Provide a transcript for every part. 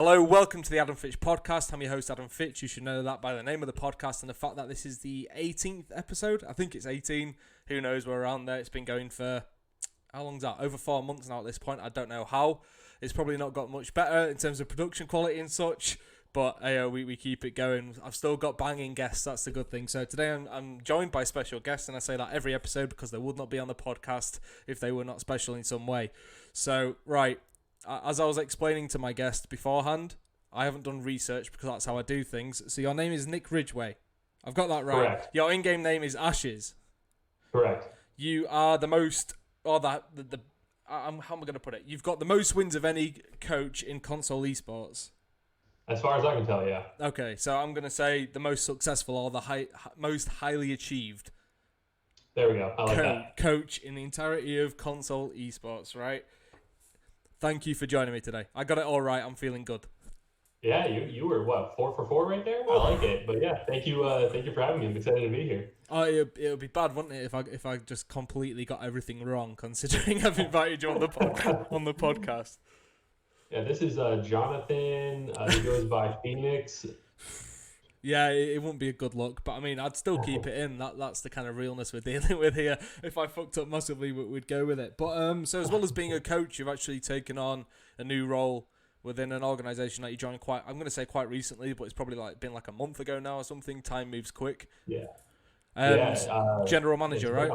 Hello, welcome to the Adam Fitch Podcast. I'm your host, Adam Fitch. You should know that by the name of the podcast and the fact that this is the 18th episode. I think it's 18. Who knows? We're around there. It's been going for, how long's that? Over 4 months now at this point. I don't know how. It's probably not got much better in terms of production quality and such, but we keep it going. I've still got banging guests. That's the good thing. So today I'm joined by special guests, and I say that every episode because they would not be on the podcast if they were not special in some way. So, right. As I was explaining to my guest beforehand, I haven't done research because that's how I do things. So your name is Nick Ridgeway. I've got that right. Correct. Your in-game name is Ashes. Correct. You are the most, how am I going to put it? You've got the most wins of any coach in console esports. As far as I can tell, yeah. Okay, so I'm going to say the most successful or the most highly achieved. There we go. I like that. Coach in the entirety of console esports, right? Thank you for joining me today. I got it all right. I'm feeling good. Yeah, you were, 4 for 4 right there? I like it. But yeah, thank you for having me. I'm excited to be here. Oh, it would be bad, wouldn't it, if I just completely got everything wrong, considering I've invited you on the podcast. Yeah, this is Jonathan. He goes by Phoenix. Yeah, it wouldn't be a good look, but I mean, I'd still keep it in. That's the kind of realness we're dealing with here. If I fucked up massively, we'd go with it. But so as well as being a coach, you've actually taken on a new role within an organisation that you joined quite recently, but it's probably been a month ago now or something. Time moves quick. Yeah. General manager, right?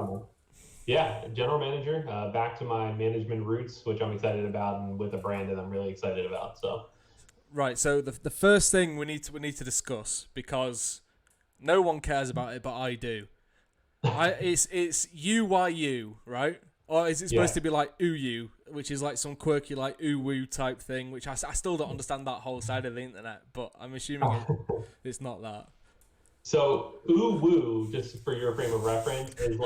Yeah, general manager. Back to my management roots, which I'm excited about, and with a brand that I'm really excited about. So. Right, so the first thing we need to discuss, because no one cares about it, but I do. It's UYU, right? Or is it supposed to be like UU, which is like some quirky like ooh-woo type thing, which I still don't understand that whole side of the internet, but I'm assuming it's not that. So ooh-woo, just for your frame of reference, is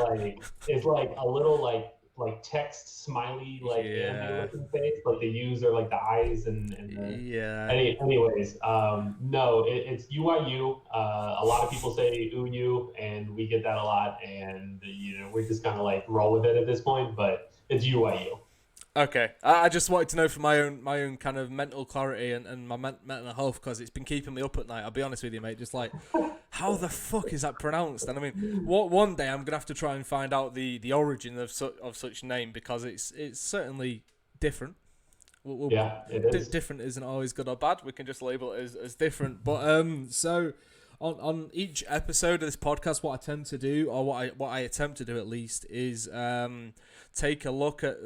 like a little like text smiley anime looking face, like the U's are like the eyes and the, anyways, no, it's UIU. A lot of people say UU, and we get that a lot, and we just kind of like roll with it at this point, but it's UIU. Okay, I just wanted to know for my own kind of mental clarity and my mental health, because it's been keeping me up at night. I'll be honest with you, mate. Just like, how the fuck is that pronounced? And I mean, one day I'm gonna have to try and find out the origin of such name, because it's certainly different. It is. Different isn't always good or bad. We can just label it as different. But so on each episode of this podcast, what I tend to do, or what I attempt to do at least, is take a look at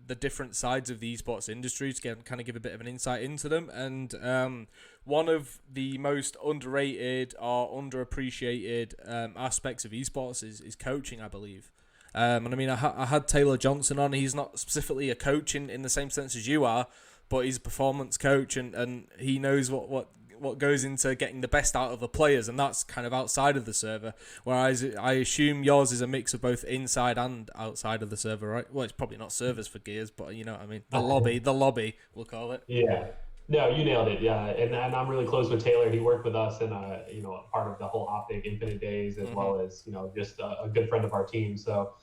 the different sides of the esports industry to kind of give a bit of an insight into them. And one of the most underrated or underappreciated aspects of esports is coaching, I believe. And I mean, I had Taylor Johnson on. He's not specifically a coach in the same sense as you are, but he's a performance coach, and he knows what goes into getting the best out of the players, and that's kind of outside of the server. Whereas I assume yours is a mix of both inside and outside of the server, right? Well, it's probably not servers for Gears, but you know what I mean. The lobby, we'll call it. Yeah. No, you nailed it. Yeah, and I'm really close with Taylor. He worked with us in a part of the whole Optic Infinite days, as well as just a good friend of our team. So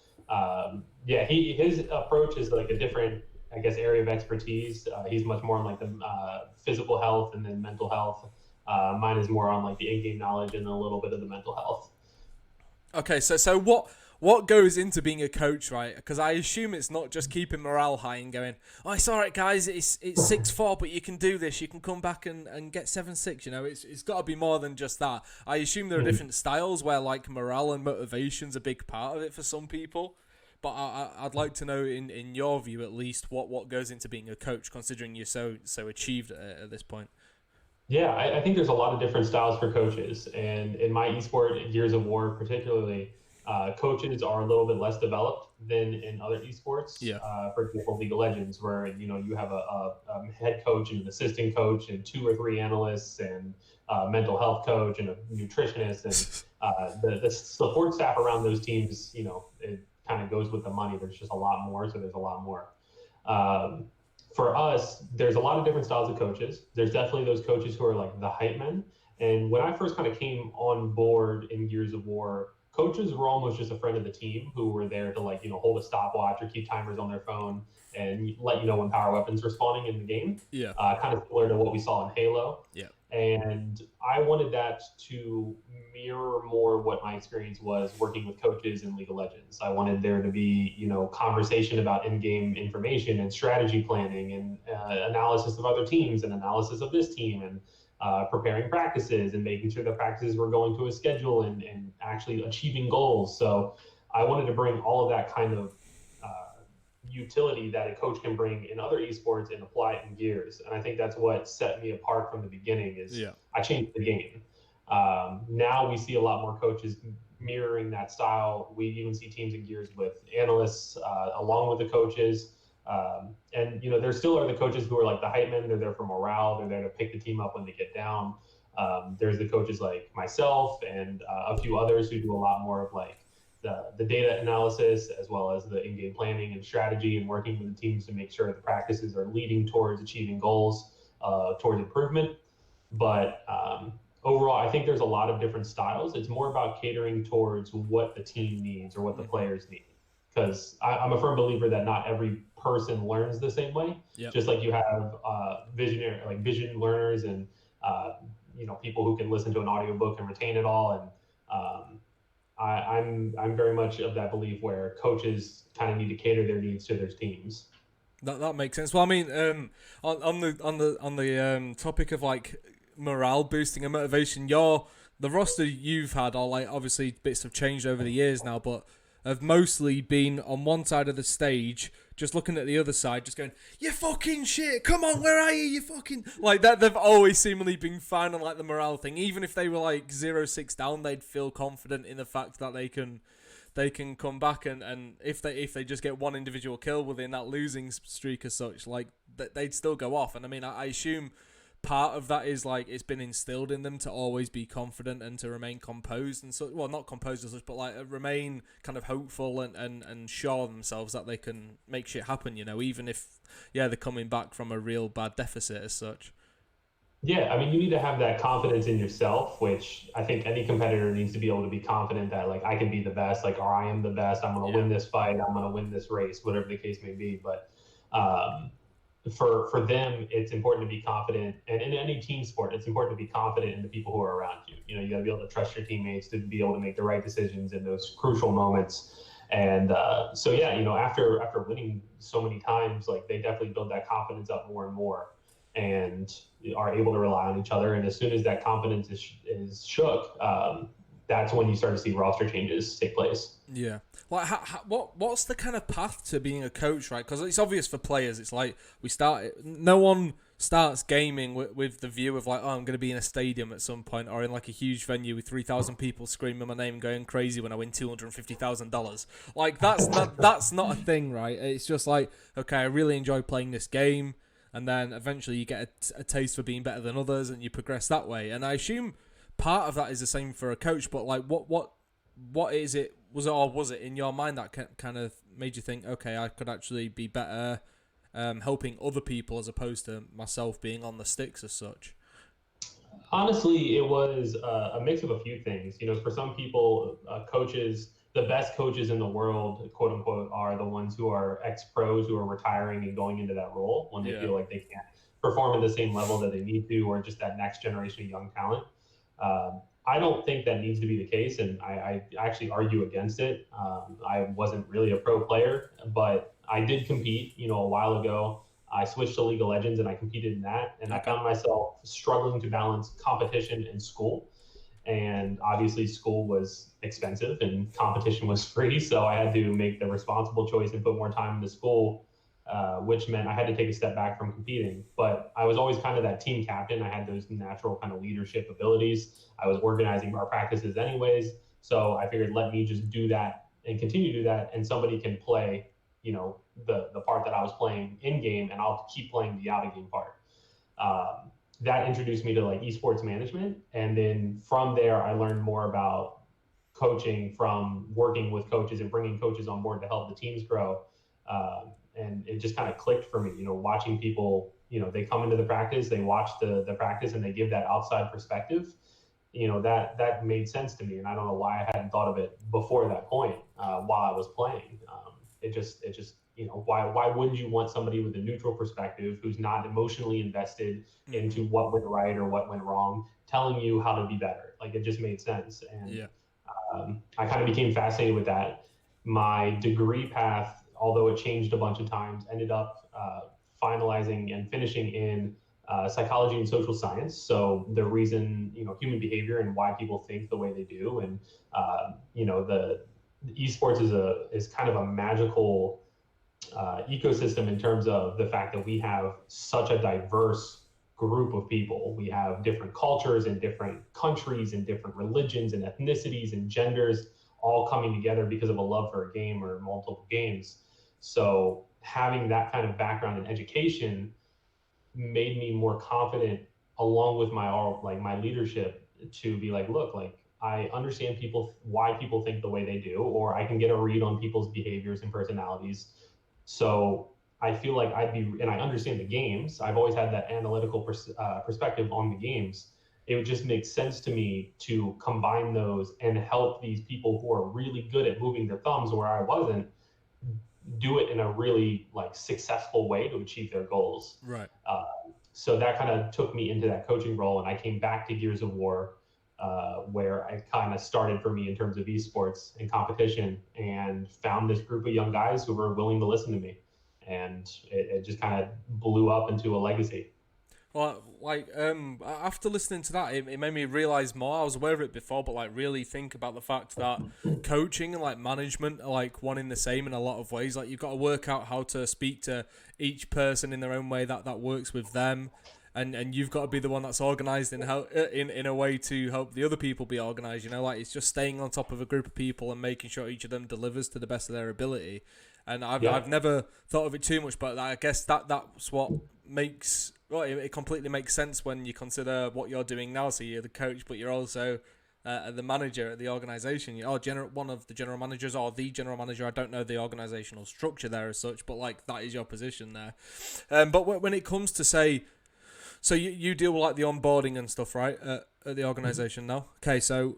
his approach is like a different, I guess, area of expertise. He's much more on like the physical health and then mental health. Mine is more on like the in-game knowledge and a little bit of the mental health. Okay, so what goes into being a coach, right? Because I assume it's not just keeping morale high and going, oh, it's all right, guys, it's 6-4, but you can do this. You can come back and get 7-6. It's got to be more than just that. I assume there are different styles where like morale and motivation's a big part of it for some people. But I'd like to know, in your view at least, what goes into being a coach, considering you're so achieved at this point. Yeah, I think there's a lot of different styles for coaches. And in my esport, Gears of War particularly, coaches are a little bit less developed than in other esports. Yeah. For example, League of Legends, where you have a head coach and an assistant coach and 2 or 3 analysts and a mental health coach and a nutritionist, and the support staff around those teams, it kind of goes with the money. There's just a lot more, so there's a lot more. For us, there's a lot of different styles of coaches. There's definitely those coaches who are like the hype men. And when I first kind of came on board in Gears of War, coaches were almost just a friend of the team who were there to like, hold a stopwatch or keep timers on their phone and let you know when power weapons were spawning in the game. Yeah. Kind of similar to what we saw in Halo. Yeah. And I wanted that to mirror more what my experience was working with coaches in League of Legends. I wanted there to be, conversation about in-game information and strategy planning and analysis of other teams and analysis of this team and preparing practices and making sure the practices were going to a schedule and actually achieving goals. So I wanted to bring all of that kind of utility that a coach can bring in other esports and apply it in Gears. And I think that's what set me apart from the beginning is I changed the game. Now we see a lot more coaches mirroring that style. We even see teams in Gears with analysts along with the coaches. And there still are the coaches who are like the hype men. They're there for morale. They're there to pick the team up when they get down. There's the coaches like myself and a few others who do a lot more of like the data analysis as well as the in-game planning and strategy and working with the teams to make sure the practices are leading towards achieving goals, towards improvement. But overall, I think there's a lot of different styles. It's more about catering towards what the team needs or what the players need. Because I'm a firm believer that not every person learns the same way. Yep. Just like you have vision learners and people who can listen to an audiobook and retain it all. And I'm very much of that belief where coaches kind of need to cater their needs to their teams. That makes sense. Well, I mean, on the topic of like morale boosting and motivation, the roster you've had are like obviously bits have changed over the years now, but have mostly been on one side of the stage, just looking at the other side, just going, "You fucking shit! Come on, where are you? You fucking..." Like that. They've always seemingly been fine on like the morale thing. Even if they were like 0-6 down, they'd feel confident in the fact that they can come back and if they just get one individual kill within that losing streak as such, like they'd still go off. And I mean, I assume part of that is like it's been instilled in them to always be confident and to remain composed and so, well, not composed as such, but like remain kind of hopeful and sure of themselves that they can make shit happen, even if they're coming back from a real bad deficit as such. Yeah, I mean, you need to have that confidence in yourself, which I think any competitor needs to be able to be confident that like I can be the best, like, or I am the best, I'm going to win this fight, I'm going to win this race, whatever the case may be. But for them, it's important to be confident, and in any team sport, it's important to be confident in the people who are around you. You got to be able to trust your teammates to be able to make the right decisions in those crucial moments. And after winning so many times, like they definitely build that confidence up more and more, and are able to rely on each other. And as soon as that confidence is shook, that's when you start to see roster changes take place. Yeah. Like, what's the kind of path to being a coach, right? Because it's obvious for players. It's like no one starts gaming with the view of like, oh, I'm going to be in a stadium at some point or in like a huge venue with 3,000 people screaming my name and going crazy when I win $250,000. Like, that's not a thing, right? It's just like, okay, I really enjoy playing this game. And then eventually you get a taste for being better than others and you progress that way. And I assume part of that is the same for a coach, but like what is it? Was it in your mind that kind of made you think, okay, I could actually be better helping other people as opposed to myself being on the sticks as such? Honestly, it was a mix of a few things. For some people, coaches, the best coaches in the world, quote unquote, are the ones who are ex-pros who are retiring and going into that role when they feel like they can't perform at the same level that they need to, or just that next generation of young talent. I don't think that needs to be the case, and I actually argue against it. I wasn't really a pro player, but I did compete, a while ago. I switched to League of Legends and I competed in that, and I found myself struggling to balance competition and school. And obviously school was expensive and competition was free, so I had to make the responsible choice and put more time into school, which meant I had to take a step back from competing. But I was always kind of that team captain. I had those natural kind of leadership abilities. I was organizing our practices anyways, so I figured let me just do that and continue to do that, and somebody can play, the part that I was playing in game, and I'll keep playing the out of game part. That introduced me to like esports management. And then from there, I learned more about coaching from working with coaches and bringing coaches on board to help the teams grow. And it just kind of clicked for me, watching people, they come into the practice, they watch the practice and they give that outside perspective. that made sense to me, and I don't know why I hadn't thought of it before that point while I was playing. It just why wouldn't you want somebody with a neutral perspective who's not emotionally invested into what went right or what went wrong, telling you how to be better? Like, it just made sense, and I kind of became fascinated with that. My degree path, although it changed a bunch of times, ended up finalizing and finishing in psychology and social science. So the reason, human behavior and why people think the way they do, and the esports is kind of a magical ecosystem in terms of the fact that we have such a diverse group of people. We have different cultures and different countries and different religions and ethnicities and genders all coming together because of a love for a game or multiple games. So having that kind of background in education made me more confident, along with my leadership, to be like, look, like, I understand why people think the way they do, or I can get a read on people's behaviors and personalities. So I feel like and I understand the games. I've always had that analytical perspective on the games. It would just make sense to me to combine those and help these people who are really good at moving their thumbs where I wasn't, do it in a really successful way to achieve their goals. Right. So that kind of took me into that coaching role, and I came back to Gears of War, where I kind of started for me in terms of esports and competition, and found this group of young guys who were willing to listen to me, and it just kind of blew up into a legacy. Well, after listening to that, it made me realize more. I was aware of it before, but really think about the fact that coaching and management are one in the same in a lot of ways. You've got to work out how to speak to each person in their own way that works with them, and you've got to be the one that's organized in a way to help the other people be organized. It's just staying on top of a group of people and making sure each of them delivers to the best of their ability. And I've never thought of it too much, but I guess that's what makes. Well, it completely makes sense when you consider what you're doing now. So you're the coach, but you're also the manager at the organisation. You're one of the general managers or the general manager. I don't know the organisational structure there as such, but that is your position there. But when it comes to say, so you deal with the onboarding and stuff, right, at the organisation now? Okay, so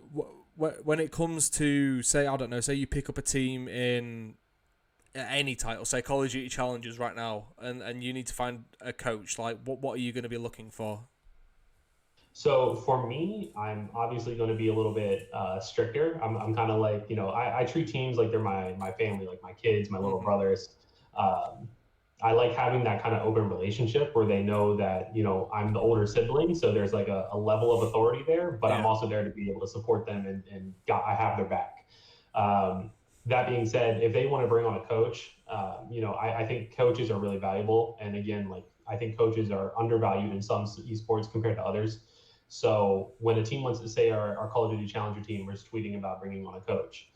when it comes to say, I don't know, say you pick up a team in any title, say Call of Duty Challengers right now, and you need to find a coach, what are you going to be looking for? So for me, I'm obviously going to be a little bit stricter. I'm kind of I treat teams like they're my family, like my kids, my little brothers. I like having that kind of open relationship where they know that, I'm the older sibling. So there's a level of authority there, but I'm also there to be able to support them and I have their back. That being said, if they want to bring on a coach, I think coaches are really valuable. And again, I think coaches are undervalued in some esports compared to others. So when a team wants to say our Call of Duty Challenger team was tweeting about bringing on a coach,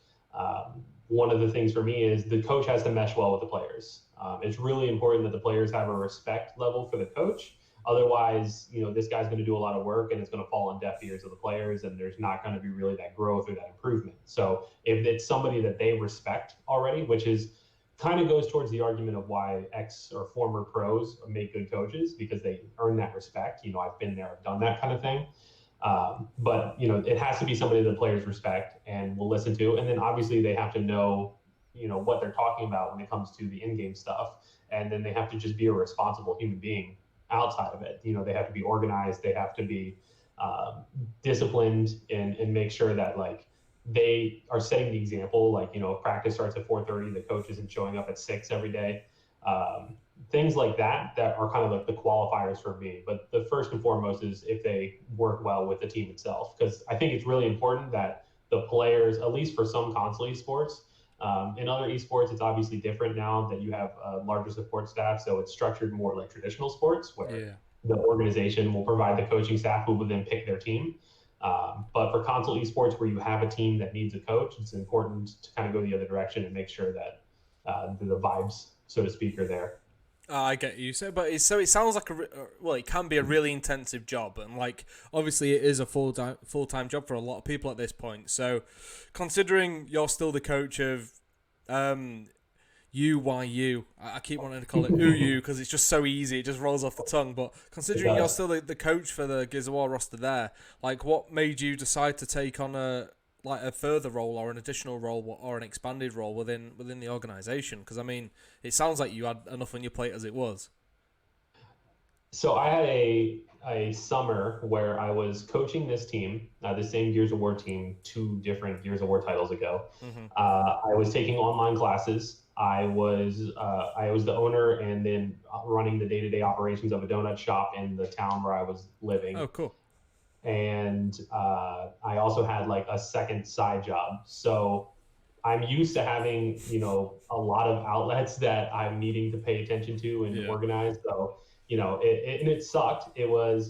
one of the things for me is the coach has to mesh well with the players. It's really important that the players have a respect level for the coach. Otherwise, this guy's going to do a lot of work and it's going to fall on deaf ears of the players, and there's not going to be really that growth or that improvement. So if it's somebody that they respect already, which is kind of goes towards the argument of why ex or former pros make good coaches, because they earn that respect. I've been there, I've done that kind of thing. But it has to be somebody that the players respect and will listen to. And then obviously they have to know, what they're talking about when it comes to the in-game stuff. And then they have to just be a responsible human being outside of it. They have to be organized, they have to be disciplined, and make sure that they are setting the example. If practice starts at 4:30, the coach isn't showing up at 6 every day. Things like that are kind of the qualifiers for me. But the first and foremost is if they work well with the team itself, because I think it's really important that the players, at least for some console esports, in other esports, it's obviously different now that you have a larger support staff. So it's structured more like traditional sports where the organization will provide the coaching staff who will then pick their team. But for console esports, where you have a team that needs a coach, it's important to kind of go the other direction and make sure that the vibes, so to speak, are there. I get you. So it sounds like it can be a really intensive job, and obviously it is a full-time job for a lot of people at this point. So, considering you're still the coach of, UYU. I keep wanting to call it UU because it's just so easy. It just rolls off the tongue. But considering you're still the coach for the Gears of War roster there, like what made you decide to take on a further role or an additional role or an expanded role within the organization? Because I mean, it sounds like you had enough on your plate as it was. So I had a summer where I was coaching this team, the same Gears of War team, 2 different Gears of War titles ago. Mm-hmm. I was taking online classes. I was the owner and then running the day-to-day operations of a donut shop in the town where I was living. Oh, cool. And I also had like a second side job. So I'm used to having, a lot of outlets that I'm needing to pay attention to and organize. So, it sucked. It was,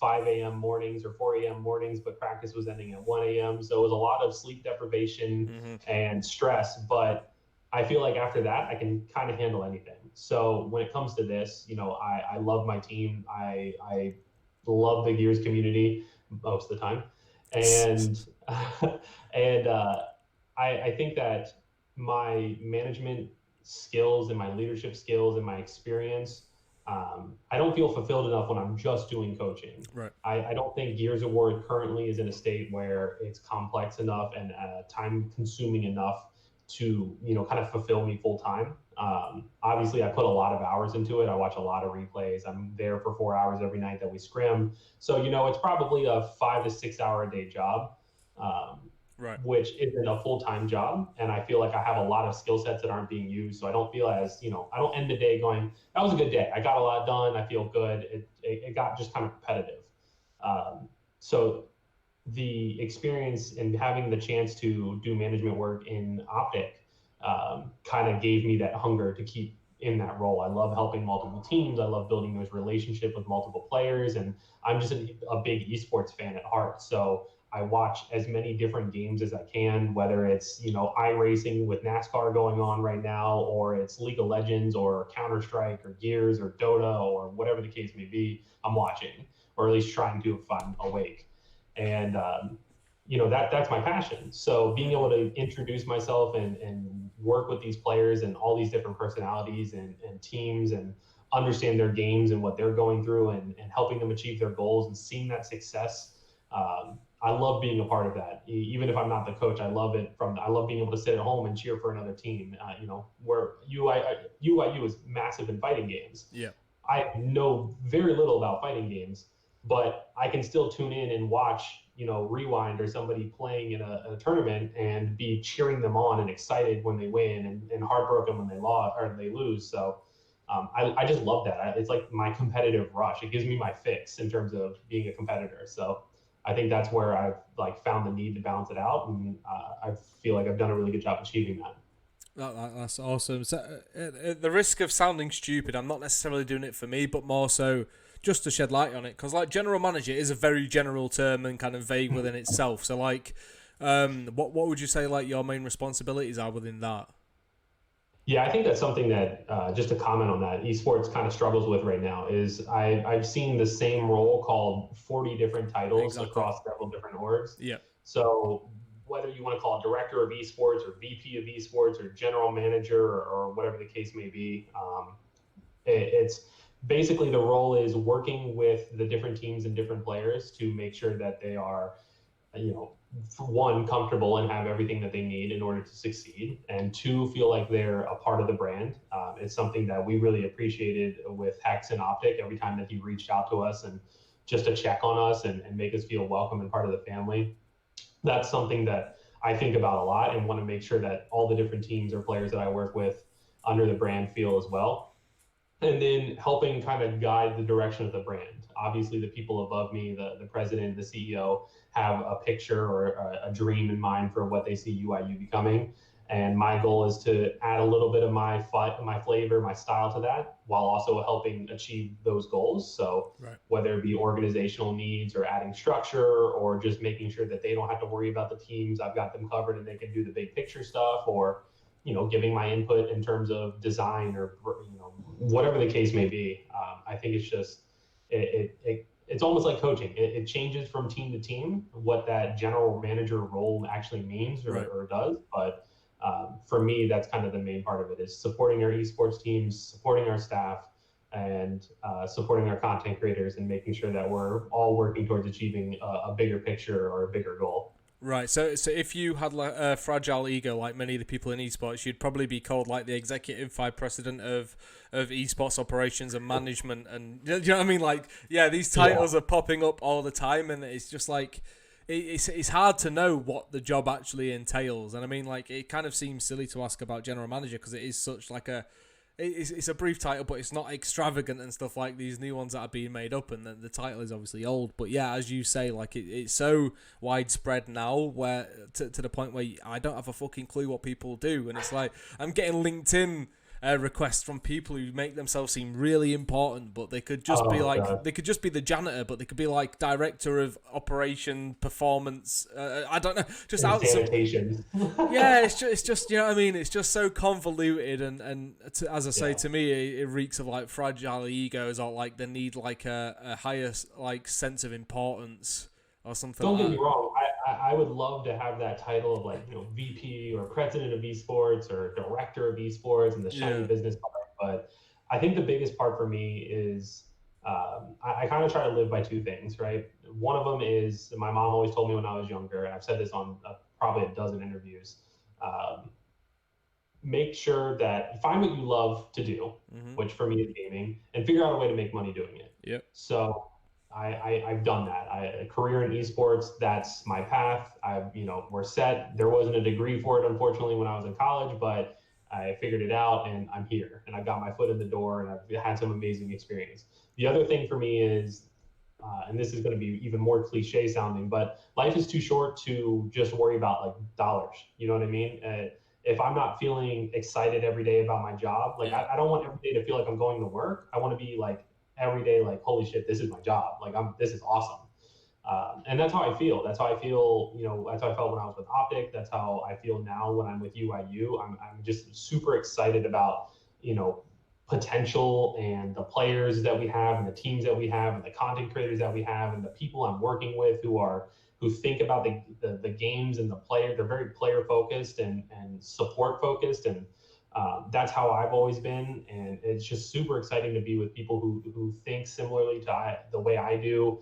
5 a.m. mornings or 4 a.m. mornings, but practice was ending at 1 a.m. So it was a lot of sleep deprivation and stress. But I feel like after that, I can kind of handle anything. So when it comes to this, I love my team. I love the Gears community most of the time. And I think that my management skills and my leadership skills and my experience, I don't feel fulfilled enough when I'm just doing coaching. Right. I don't think Gears of War currently is in a state where it's complex enough and time consuming enough to, kind of fulfill me full time. Obviously I put a lot of hours into it. I watch a lot of replays. I'm there for 4 hours every night that we scrim. So, it's probably a 5 to 6 hour a day job. Right. Which isn't a full-time job. And I feel like I have a lot of skill sets that aren't being used. So I don't feel as, I don't end the day going, that was a good day. I got a lot done. I feel good. It got just kind of repetitive. So the experience and having the chance to do management work in Optic kind of gave me that hunger to keep in that role. I love helping multiple teams. I love building those relationships with multiple players. And I'm just a big esports fan at heart. So I watch as many different games as I can, whether it's, iRacing with NASCAR going on right now, or it's League of Legends or Counter-Strike or Gears or Dota or whatever the case may be, I'm watching, or at least trying to if I'm awake. And, that's my passion. So being able to introduce myself and work with these players and all these different personalities and teams and understand their games and what they're going through and helping them achieve their goals and seeing that success, I love being a part of that. Even if I'm not the coach, I love it. I love being able to sit at home and cheer for another team. Where UIU is massive in fighting games. Yeah, I know very little about fighting games, but I can still tune in and watch, Rewind or somebody playing in a tournament and be cheering them on and excited when they win and heartbroken when they lost or they lose. So I just love that. It's like my competitive rush. It gives me my fix in terms of being a competitor. So I think that's where I've found the need to balance it out, and I feel like I've done a really good job achieving that. That's awesome. So, at the risk of sounding stupid, I'm not necessarily doing it for me, but more so just to shed light on it, because general manager is a very general term and kind of vague within itself. So what would you say your main responsibilities are within that? Yeah, I think that's something that, just to comment on that, esports kind of struggles with right now is I've seen the same role called 40 different titles across several different orgs. Yeah. So whether you want to call it director of esports or VP of esports or general manager or whatever the case may be, it's basically the role is working with the different teams and different players to make sure that they are, one, comfortable and have everything that they need in order to succeed, and two, feel like they're a part of the brand. It's something that we really appreciated with Hex and Optic every time that he reached out to us and just to check on us and make us feel welcome and part of the family. That's something that I think about a lot and want to make sure that all the different teams or players that I work with under the brand feel as well. And then helping kind of guide the direction of the brand. Obviously, the people above me, the president, the CEO, have a picture or a dream in mind for what they see UIU becoming. And my goal is to add a little bit of my flavor, my style to that, while also helping achieve those goals. So whether it be organizational needs or adding structure or just making sure that they don't have to worry about the teams, I've got them covered and they can do the big picture stuff, or giving my input in terms of design or whatever the case may be. I think it's just it's almost like coaching. It changes from team to team what that general manager role actually means or does. But For me, that's kind of the main part of it, is supporting our esports teams, supporting our staff, and supporting our content creators, and making sure that we're all working towards achieving a bigger picture or a bigger goal. Right, so if you had like a fragile ego like many of the people in esports, you'd probably be called like the executive vice president of esports operations and management, and do you know what I mean? Like, yeah, these titles are popping up all the time, and it's just like it's hard to know what the job actually entails. And I mean, like, it kind of seems silly to ask about general manager because it is such like it's a brief title, but it's not extravagant and stuff like these new ones that are being made up, and the title is obviously old. But yeah, as you say, like it's so widespread now, where to the point where I don't have a fucking clue what people do, and it's like I'm getting LinkedIn requests from people who make themselves seem really important, but they could just be like God. They could just be the janitor, but they could be like director of operation performance. I don't know, just out sanitation. Yeah, it's just you know what I mean. It's just so convoluted, and as I say, to me, it reeks of like fragile egos, or like they need like a higher like sense of importance or something. Don't get me wrong. I would love to have that title of like, VP or president of esports or director of esports and the shiny business part. But I think the biggest part for me is I kind of try to live by two things, right? One of them is my mom always told me when I was younger, and I've said this on probably a dozen interviews, make sure that you find what you love to do, which for me is gaming, and figure out a way to make money doing it. Yep. So I've done that. A career in esports, that's my path. We're set. There wasn't a degree for it, unfortunately, when I was in college, but I figured it out, and I'm here, and I got my foot in the door, and I've had some amazing experience. The other thing for me is, and this is going to be even more cliche sounding, but life is too short to just worry about like dollars. You know what I mean? If I'm not feeling excited every day about my job, like I don't want every day to feel like I'm going to work. I want to be like, every day, like, holy shit, this is my job. Like, this is awesome. And that's how I feel. That's how I feel, that's how I felt when I was with Optic. That's how I feel now when I'm with UIU. I'm just super excited about, potential and the players that we have and the teams that we have and the content creators that we have and the people I'm working with who think about the games and the player. They're very player focused and support focused. And that's how I've always been, and it's just super exciting to be with people who think similarly to the way I do,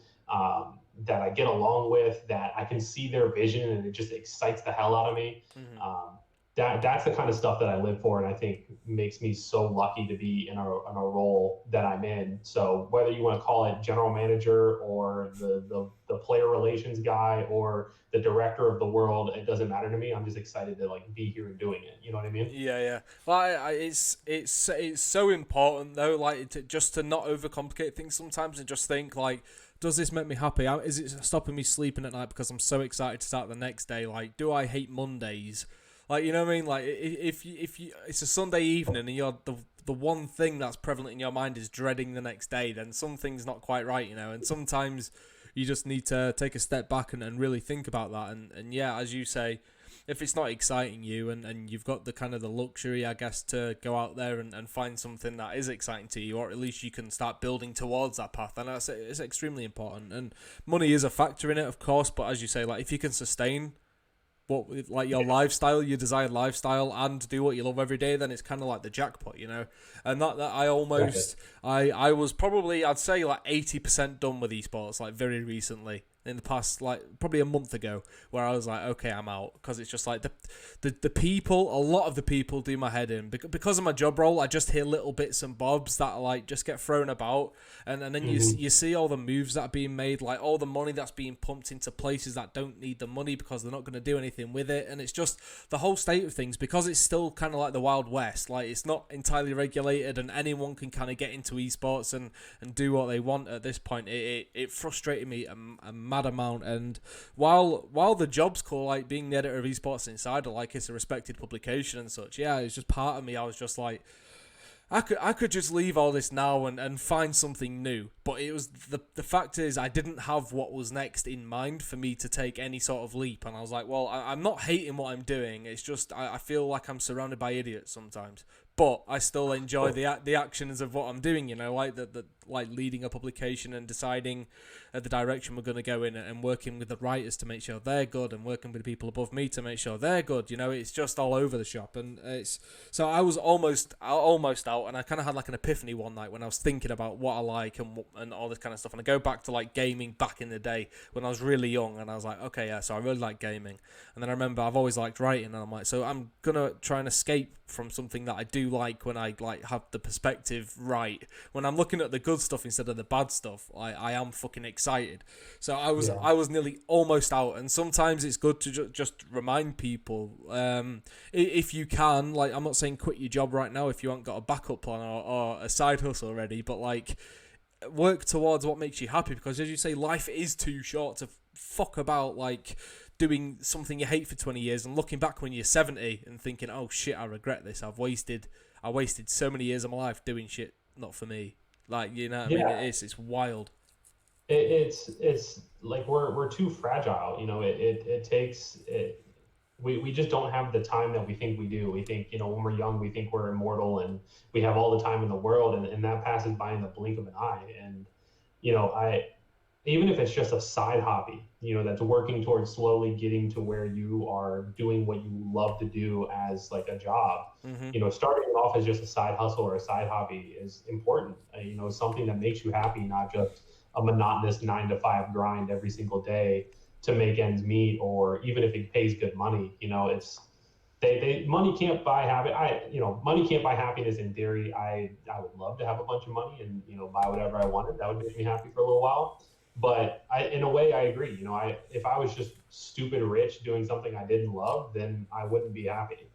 that I get along with, that I can see their vision, and it just excites the hell out of me. That's the kind of stuff that I live for, and I think makes me so lucky to be in a role that I'm in. So whether you want to call it general manager or the player relations guy or the director of the world, it doesn't matter to me. I'm just excited to like be here and doing it. You know what I mean? Yeah. Well, it's so important though, like just to not overcomplicate things sometimes and just think like, does this make me happy? Is it stopping me sleeping at night because I'm so excited to start the next day? Like, do I hate Mondays? Like, you know what I mean? Like, if you it's a Sunday evening and you're the one thing that's prevalent in your mind is dreading the next day, then something's not quite right, And sometimes you just need to take a step back and really think about that. And yeah, as you say, if it's not exciting you and you've got the kind of the luxury, I guess, to go out there and find something that is exciting to you, or at least you can start building towards that path, and it's extremely important. And money is a factor in it, of course, but as you say, like if you can sustain your lifestyle, your desired lifestyle, and do what you love every day, then it's kind of like the jackpot, And that I almost, I was probably, I'd say like 80% done with esports, like very recently, in the past, like probably a month ago, where I was like, okay, I'm out, because it's just like the people, a lot of the people do my head in, because of my job role. I just hear little bits and bobs that like just get thrown about, and then you see all the moves that are being made, like all the money that's being pumped into places that don't need the money because they're not going to do anything with it, and it's just the whole state of things, because it's still kind of like the Wild West, like it's not entirely regulated and anyone can kind of get into esports and do what they want at this point. It frustrated me a mad amount. And while the job's cool, like being the editor of Esports Insider, like it's a respected publication and such, it's just part of me, I was just like, I could just leave all this now and find something new. But it was the fact is, I didn't have what was next in mind for me to take any sort of leap. And I was like, well, I'm not hating what I'm doing. It's just I feel like I'm surrounded by idiots sometimes. But I still enjoy the actions of what I'm doing, like like leading a publication and deciding the direction we're going to go in, and working with the writers to make sure they're good, and working with the people above me to make sure they're good. You know, it's just all over the shop, and so I was almost out, and I kind of had like an epiphany one night when I was thinking about what I like and all this kind of stuff, and I go back to like gaming back in the day when I was really young, and I was like, okay, yeah, so I really like gaming, and then I remember I've always liked writing, and I'm like, so I'm gonna try and escape from something that I do like when I like have the perspective right. When I'm looking at the good stuff instead of the bad stuff, I am fucking excited. So I was nearly almost out, and sometimes it's good to just remind people, if you can, like, I'm not saying quit your job right now if you haven't got a backup plan or a side hustle already, but like work towards what makes you happy, because as you say, life is too short to fuck about like doing something you hate for 20 years and looking back when you're 70 and thinking, oh shit, I regret this. I wasted so many years of my life doing shit not for me. Like, you know what I mean? It's wild. It's like we're too fragile. You know, it takes it. We just don't have the time that we think we do. We think, you know, when we're young, we think we're immortal and we have all the time in the world, and that passes by in the blink of an eye. And, you know, even if it's just a side hobby, you know, that's working towards slowly getting to where you are doing what you love to do as like a job, you know, starting it off as just a side hustle or a side hobby is important. You know, something that makes you happy, not just a monotonous 9-to-5 grind every single day to make ends meet, or even if it pays good money. You know, it's money can't buy money can't buy happiness in theory. I would love to have a bunch of money and, you know, buy whatever I wanted. That would make me happy for a little while. But in a way, I agree. You know, if I was just stupid rich doing something I didn't love, then I wouldn't be happy.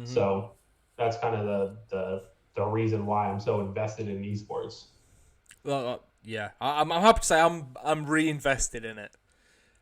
So that's kind of the reason why I'm so invested in esports. Well, yeah, I'm happy to say I'm reinvested in it.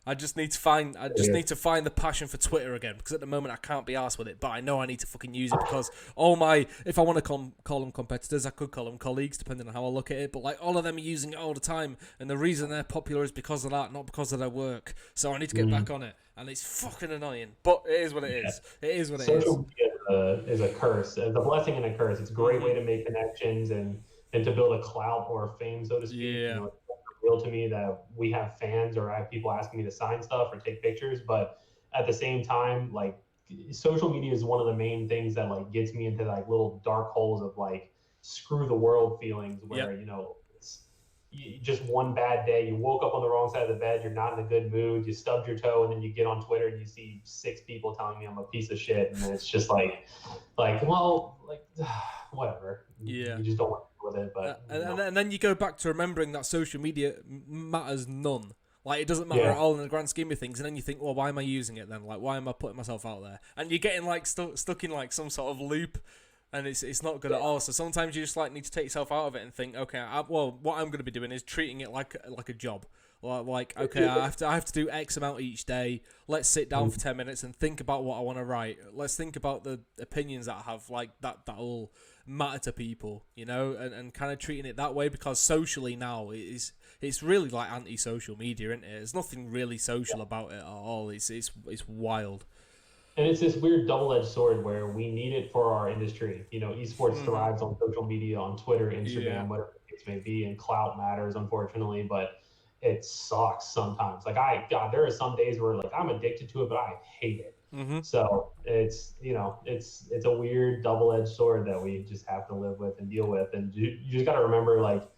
I just need to find the passion for Twitter again, because at the moment I can't be arsed with it, but I know I need to fucking use it, because if I want to call them competitors, I could call them colleagues depending on how I look at it, but like all of them are using it all the time, and the reason they're popular is because of that, not because of their work. So I need to get back on it, and it's fucking annoying, but it is what it is. It is what it is. Social media is a curse. It's a blessing and a curse. It's a great way to make connections and to build a clout or fame, so to speak. Yeah. You know, real to me that we have fans, or I have people asking me to sign stuff or take pictures, but at the same time, like, social media is one of the main things that like gets me into like little dark holes of like screw the world feelings, where you know, it's just one bad day, you woke up on the wrong side of the bed, you're not in a good mood, you stubbed your toe, and then you get on Twitter and you see 6 people telling me I'm a piece of shit, and it's just like well, like whatever. You just don't want to deal with it. But and then you go back to remembering that social media matters none. Like, it doesn't matter at all in the grand scheme of things. And then you think, well, why am I using it then? Like, why am I putting myself out there? And you're getting like stuck in like some sort of loop, and it's not good at all. So sometimes you just like need to take yourself out of it and think, okay, what I'm going to be doing is treating it like a job. Like, okay, I have to do X amount each day. Let's sit down for 10 minutes and think about what I want to write. Let's think about the opinions that I have, like that'll matter to people, you know, and kind of treating it that way, because socially now it's really like anti-social media, isn't it? There's nothing really social about it at all. It's wild. And it's this weird double-edged sword where we need it for our industry. You know, esports thrives on social media, on Twitter, Instagram, whatever the case may be, and clout matters, unfortunately, but it sucks sometimes. Like, there are some days where like I'm addicted to it, but I hate it. So it's, you know, it's a weird double-edged sword that we just have to live with and deal with. And you just got to remember, like,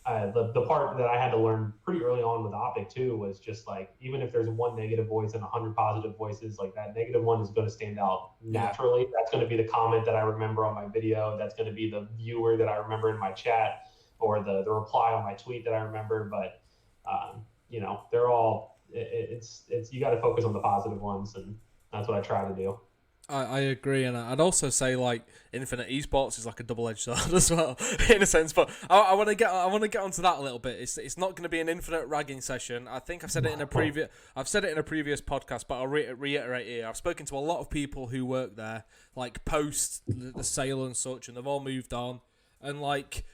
the part that I had to learn pretty early on with Optic too was just like, even if there's one negative voice and 100 positive voices, like that negative one is going to stand out naturally. That's going to be the comment that I remember on my video. That's going to be the viewer that I remember in my chat, or the reply on my tweet that I remember. But you know, they're all, it's you got to focus on the positive ones, and that's what I try to do. I agree, and I'd also say like Infinite Esports is like a double-edged sword as well, in a sense. But I want to get onto that a little bit. It's not going to be an infinite ragging session. I think I've said it in a previous podcast, but I'll reiterate here. I've spoken to a lot of people who work there, like post the sale and such, and they've all moved on. And like,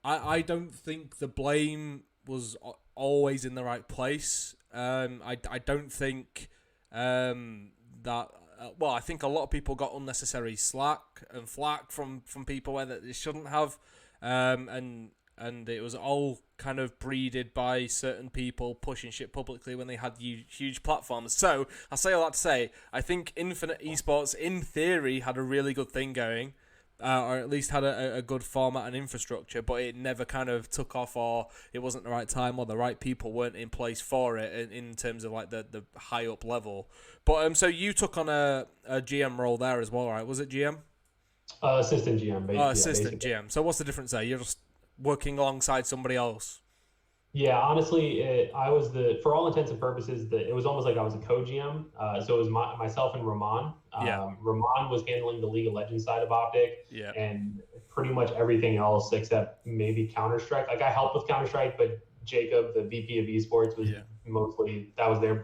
I don't think the blame was always in the right place. I don't think that. Well, I think a lot of people got unnecessary slack and flack from people where they shouldn't have, and and it was all kind of breeded by certain people pushing shit publicly when they had huge platforms. So I say all that to say, I think Infinite Esports, in theory, had a really good thing going, or at least had a good format and infrastructure, but it never kind of took off, or it wasn't the right time, or the right people weren't in place for it in terms of like the high up level. But so you took on a GM role there as well, right? Was it GM? Assistant GM. Assistant GM. So what's the difference there? You're just working alongside somebody else. Yeah, honestly, I was for all intents and purposes, it was almost like I was a co-GM. So it was myself and Ramon. Ramon was handling the League of Legends side of Optic, and pretty much everything else except maybe Counter-Strike. Like I helped with Counter-Strike, but Jacob, the VP of esports, was mostly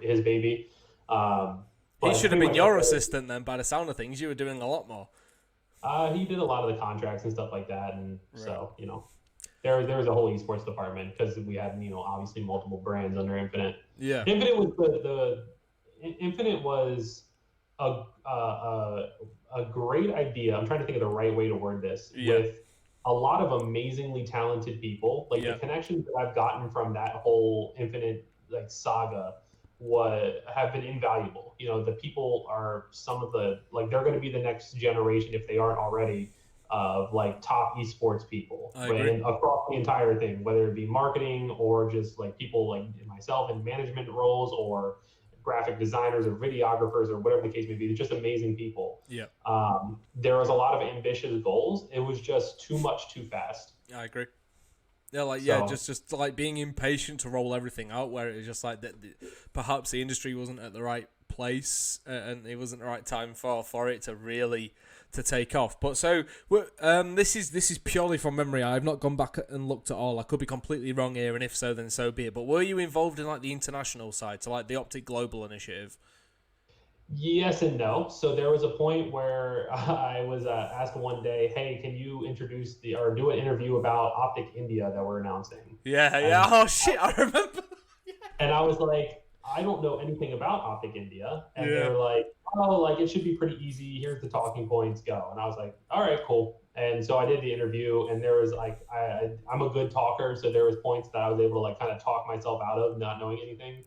his baby. He should have been your assistant then. By the sound of things, you were doing a lot more. He did a lot of the contracts and stuff like that, and so there was a whole esports department because we had obviously multiple brands under Infinite. Yeah, Infinite was Infinite was a great idea. I'm trying to think of the right way to word this. With a lot of amazingly talented people, like the connections that I've gotten from that whole Infinite saga have been invaluable. The people are some of the they're going to be the next generation if they aren't already of top esports people across the entire thing, whether it be marketing or just people like myself in management roles or graphic designers or videographers or whatever the case may be. They're just amazing people. There was a lot of ambitious goals. It was just too much too fast. I agree. Yeah, just like being impatient to roll everything out, where it was just like that. Perhaps the industry wasn't at the right place, and it wasn't the right time for it to really take off. But so this is purely from memory. I've not gone back and looked at all. I could be completely wrong here, and if so, then so be it. But were you involved in the international side, so the Optic Global initiative? Yes and no. So there was a point where I was asked one day, "Hey, can you do an interview about Optic India that we're announcing?" Oh shit, I remember. And I was like, I don't know anything about Optic India, and they were like, "Oh, it should be pretty easy. Here's the talking points. Go." And I was like, "All right, cool." And so I did the interview, and there was I'm a good talker, so there was points that I was able to kind of talk myself out of not knowing anything.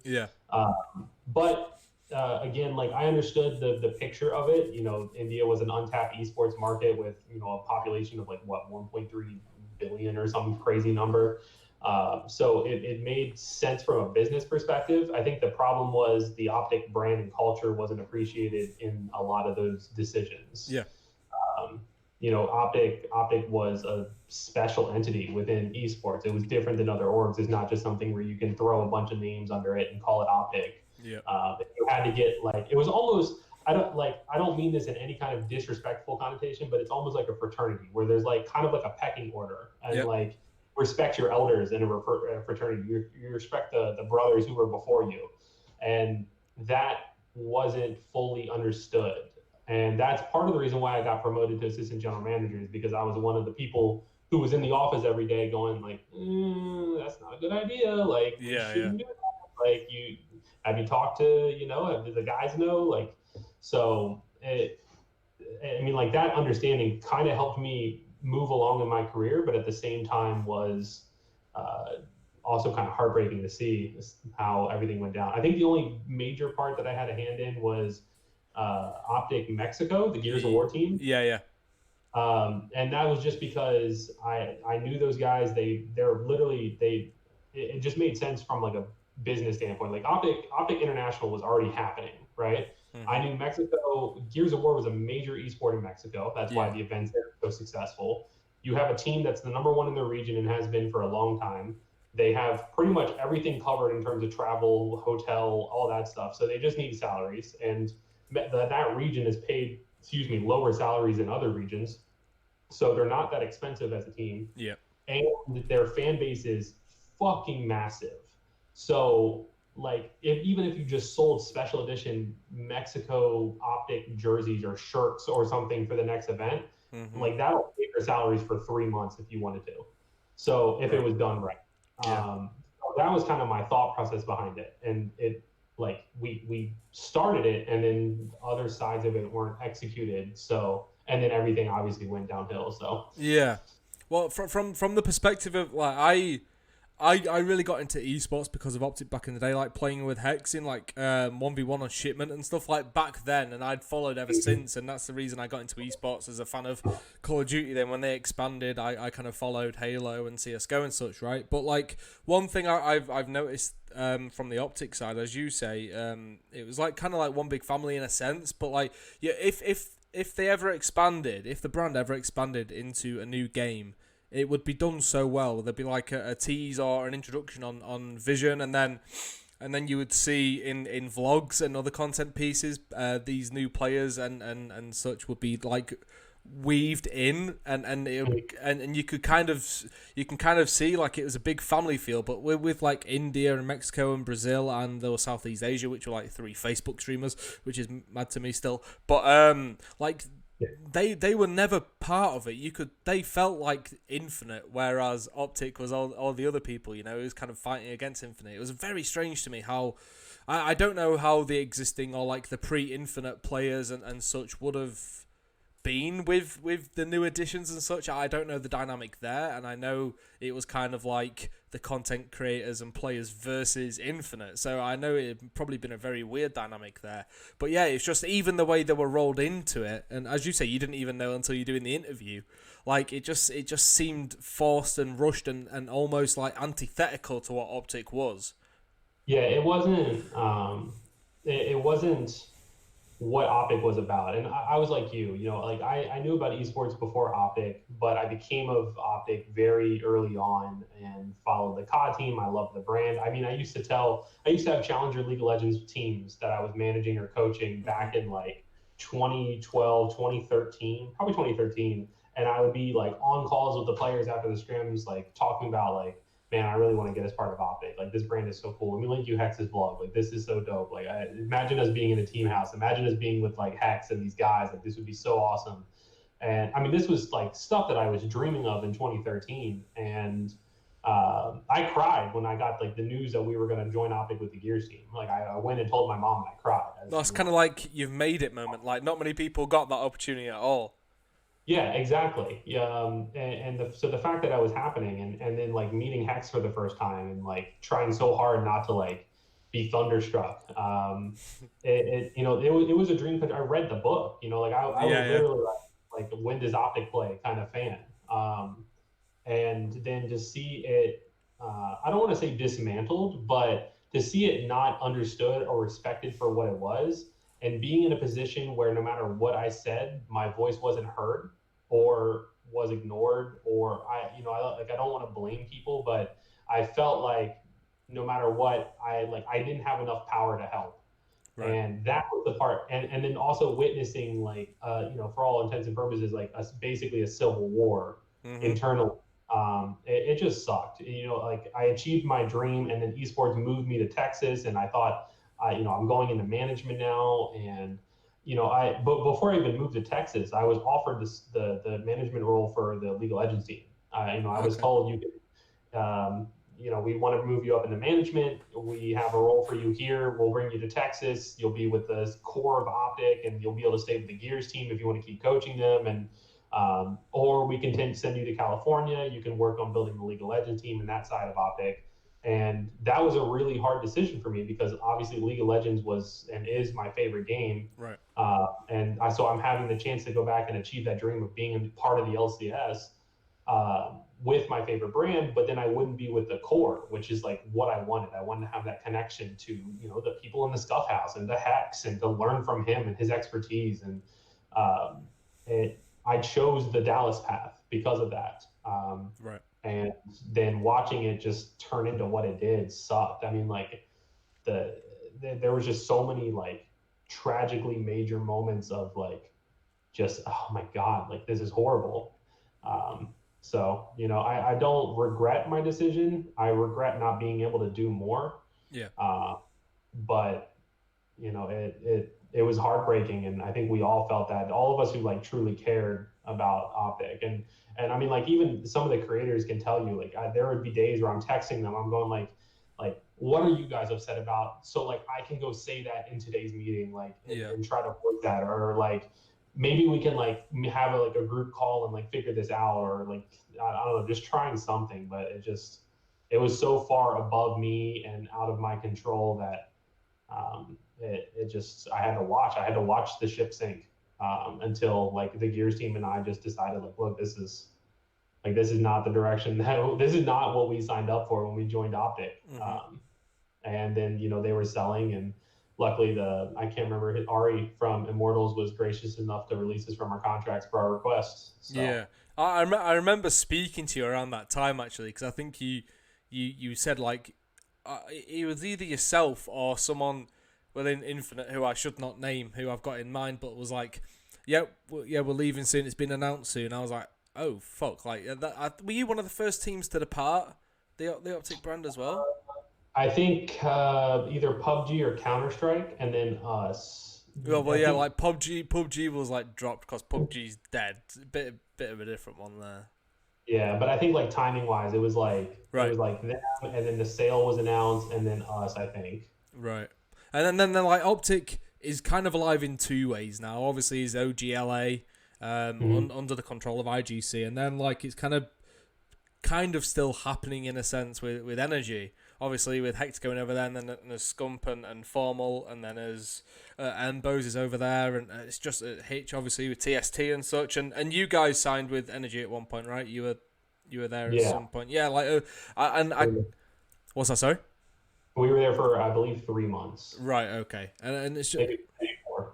But again, I understood the picture of it. India was an untapped esports market with a population of 1.3 billion or some crazy number. So it made sense from a business perspective. I think the problem was the Optic brand and culture wasn't appreciated in a lot of those decisions. Optic was a special entity within esports. It was different than other orgs. It's not just something where you can throw a bunch of names under it and call it Optic. You had to get it was almost, I don't mean this in any kind of disrespectful connotation, but it's almost like a fraternity where there's kind of a pecking order and respect your elders in a fraternity. You respect the brothers who were before you, and that wasn't fully understood. And that's part of the reason why I got promoted to assistant general manager, is because I was one of the people who was in the office every day going that's not a good idea. You shouldn't do that. Have you talked to, do the guys know? So that understanding kind of helped me move along in my career, but at the same time was also kind of heartbreaking to see how everything went down. I think the only major part that I had a hand in was Optic Mexico, the Gears of War team. And that was just because I knew those guys. It just made sense from a business standpoint. Optic International was already happening, right? Mm-hmm. I knew Mexico, Gears of War was a major esport in Mexico. That's why the events there are so successful. You have a team that's the number one in the region and has been for a long time. They have pretty much everything covered in terms of travel, hotel, all that stuff. So they just need salaries. And that region is paid, lower salaries than other regions. So they're not that expensive as a team. And their fan base is fucking massive. So even if you just sold special edition Mexico Optic jerseys or shirts or something for the next event, that'll pay your salaries for 3 months if you wanted to. So if it was done right. That was kind of my thought process behind it. And it we started it, and then other sides of it weren't executed. So, and then everything obviously went downhill. So Well, from the perspective of like I really got into esports because of Optic back in the day, like playing with Hex in like 1v1 on shipment and stuff like back then, and I'd followed ever since, and that's the reason I got into esports as a fan of Call of Duty. Then when they expanded, I kind of followed Halo and CS:GO and such, right? But like one thing I've noticed from the Optic side, as you say, it was like kind of like one big family in a sense, but like yeah, if they ever expanded, if the brand ever expanded into a new game, it would be done so well. There'd be like a tease or an introduction on Vision, and then you would see in vlogs and other content pieces these new players and such would be like weaved in, and you can kind of see like it was a big family feel, but with like India and Mexico and Brazil and there was Southeast Asia, which were like 3 Facebook streamers, which is mad to me still, but like they were never part of it. They felt like Infinite, whereas Optic was all the other people. You know, it was kind of fighting against Infinite. It was very strange to me how I don't know how the existing or like the pre-Infinite players and such would have been with the new additions and such. I don't know the dynamic there, and I know it was kind of like the content creators and players versus Infinite, so I know it had probably been a very weird dynamic there. But yeah, it's just even the way they were rolled into it, and as you say, you didn't even know until you're doing the interview. Like it just seemed forced and rushed and almost like antithetical to what Optic was. Yeah, it wasn't. It wasn't what Optic was about. And I was like you know, like I knew about esports before Optic, but I became of Optic very early on and followed the COD team. I loved the brand. I mean, I used to have Challenger League of Legends teams that I was managing or coaching back in like 2012, 2013, probably 2013. And I would be like on calls with the players after the scrims, like talking about like, man, I really want to get as part of Optic. Like, this brand is so cool. Let me link you Hex's blog. Like, this is so dope. Like, imagine us being in a team house. Imagine us being with, like, Hex and these guys. Like, this would be so awesome. And, I mean, this was, like, stuff that I was dreaming of in 2013. And I cried when I got, like, the news that we were going to join Optic with the Gears team. Like, I went and told my mom and I cried. That's kind of like you've made it moment. Like, not many people got that opportunity at all. Yeah, exactly. Yeah, so the fact that was happening, and then like meeting Hex for the first time, and like trying so hard not to like be thunderstruck. It was a dream. I read the book. You know, like I was literally like when does Optic play kind of fan. And then to see it, I don't want to say dismantled, but to see it not understood or respected for what it was, and being in a position where no matter what I said, my voice wasn't heard or was ignored, or I don't want to blame people, but I felt like no matter what, I didn't have enough power to help. Right. And that was the part. And then also witnessing like, for all intents and purposes, like basically a civil war internal. It just sucked. You know, like I achieved my dream, and then esports moved me to Texas, and I thought, I'm going into management now, and but before I even moved to Texas, I was offered the management role for the League of Legends team. I was told you could, we want to move you up into management. We have a role for you here. We'll bring you to Texas. You'll be with the core of Optic, and you'll be able to stay with the Gears team if you want to keep coaching them. And or we can send you to California. You can work on building the League of Legends team and that side of Optic. And that was a really hard decision for me because obviously League of Legends was and is my favorite game. Right. So I'm having the chance to go back and achieve that dream of being part of the LCS with my favorite brand, but then I wouldn't be with the core, which is like what I wanted. I wanted to have that connection to, the people in the Scuff House and the Hex, and to learn from him and his expertise. And I chose the Dallas path because of that. Right. And then watching it just turn into what it did sucked. I mean, like there was just so many like tragically major moments of like, just, oh my God, like this is horrible. So, I don't regret my decision. I regret not being able to do more. Yeah. But it was heartbreaking, and I think we all felt that. All of us who like truly cared about Optic, and I mean, like even some of the creators can tell you, like there would be days where I'm texting them, I'm going like what are you guys upset about? So like I can go say that in today's meeting, like and try to avoid that, or like maybe we can like have a group call and like figure this out, or like I don't know, just trying something. But it was so far above me and out of my control that I had to watch the ship sink until like the Gears team and I just decided like, look, this is not the direction this is not what we signed up for when we joined Optic. And then, they were selling, and luckily I can't remember, Ari from Immortals was gracious enough to release us from our contracts for our requests. So. Yeah. I remember speaking to you around that time, actually, because I think you said, like, it was either yourself or someone within Infinite, who I should not name, who I've got in mind, but was like, we're leaving soon, it's been announced soon. I was like, oh, fuck. Like, were you one of the first teams to depart the Optic brand as well? I think either PUBG or Counter-Strike, and then us. Well, yeah, like PUBG was like dropped because PUBG's dead. A bit of a different one there. Yeah, but I think like timing wise, it was like them, and then the sale was announced, and then us, I think. Right, and then like Optic is kind of alive in two ways now. Obviously, is OGLA under the control of IGC, and then like it's kind of still happening in a sense with Energy. Obviously, with Hex going over there, and then there's Scump and Formal, and then there's Embos is over there, and it's just Hitch, obviously, with TST and such. And you guys signed with Energy at one point, right? You were there at some point. Yeah, like, what's that, sorry? We were there for, I believe, 3 months. Right, okay. And it's just... Maybe 4.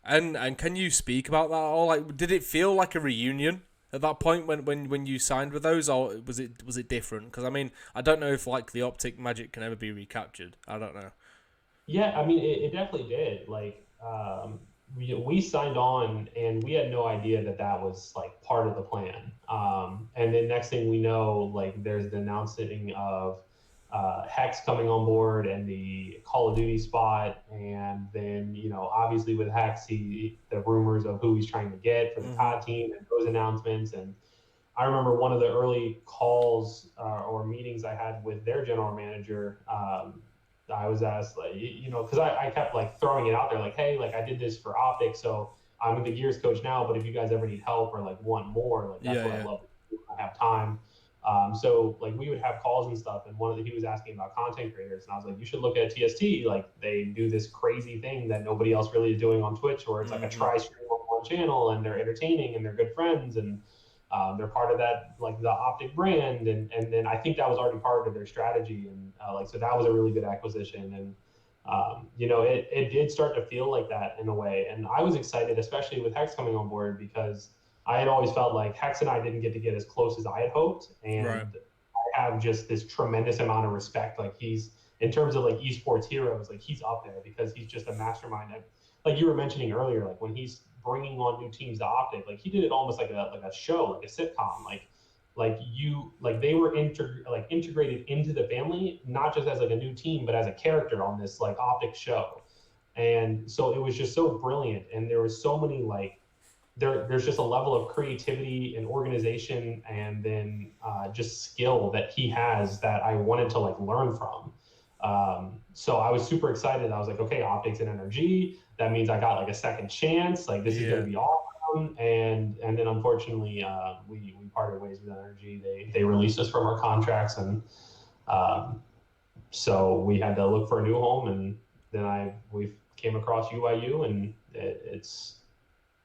And can you speak about that at all? Like, did it feel like a reunion at that point when you signed with those, or was it different? Because I mean, I don't know if like the Optic magic can ever be recaptured. I don't know. Yeah, I mean, it definitely did. Like, we signed on, and we had no idea that was like part of the plan. And then next thing we know, like there's the announcing of Hex coming on board and the Call of Duty spot, and then obviously with Hex, the rumors of who he's trying to get for the COD team and those announcements. And I remember one of the early calls or meetings I had with their general manager. I was asked, like, because I kept like throwing it out there, like, hey, like I did this for Optic, so I'm the Gears coach now, but if you guys ever need help or like want more, like that's what I love to do. I have time. So like we would have calls and stuff, and he was asking about content creators, and I was like, you should look at TST. Like they do this crazy thing that nobody else really is doing on Twitch, where it's like a tri-stream on one channel, and they're entertaining and they're good friends, and they're part of that, like the Optic brand, and then I think that was already part of their strategy, and so that was a really good acquisition, and it did start to feel like that in a way, and I was excited, especially with Hex coming on board, because I had always felt like Hex and I didn't get to get as close as I had hoped, and I have just this tremendous amount of respect. Like he's, in terms of like esports heroes, like he's up there because he's just a mastermind. Like you were mentioning earlier, like when he's bringing on new teams to Optic, like he did it almost like a show, like a sitcom, like they were integrated into the family, not just as like a new team, but as a character on this like Optic show. And so it was just so brilliant, and there was so many like there's just a level of creativity and organization, and then just skill that he has that I wanted to like learn from. So I was super excited. I was like, okay, Optics and NRG, that means I got like a second chance. Like this is going to be awesome. And then unfortunately, we parted ways with NRG. They released us from our contracts, and so we had to look for a new home. And then we came across UIU, and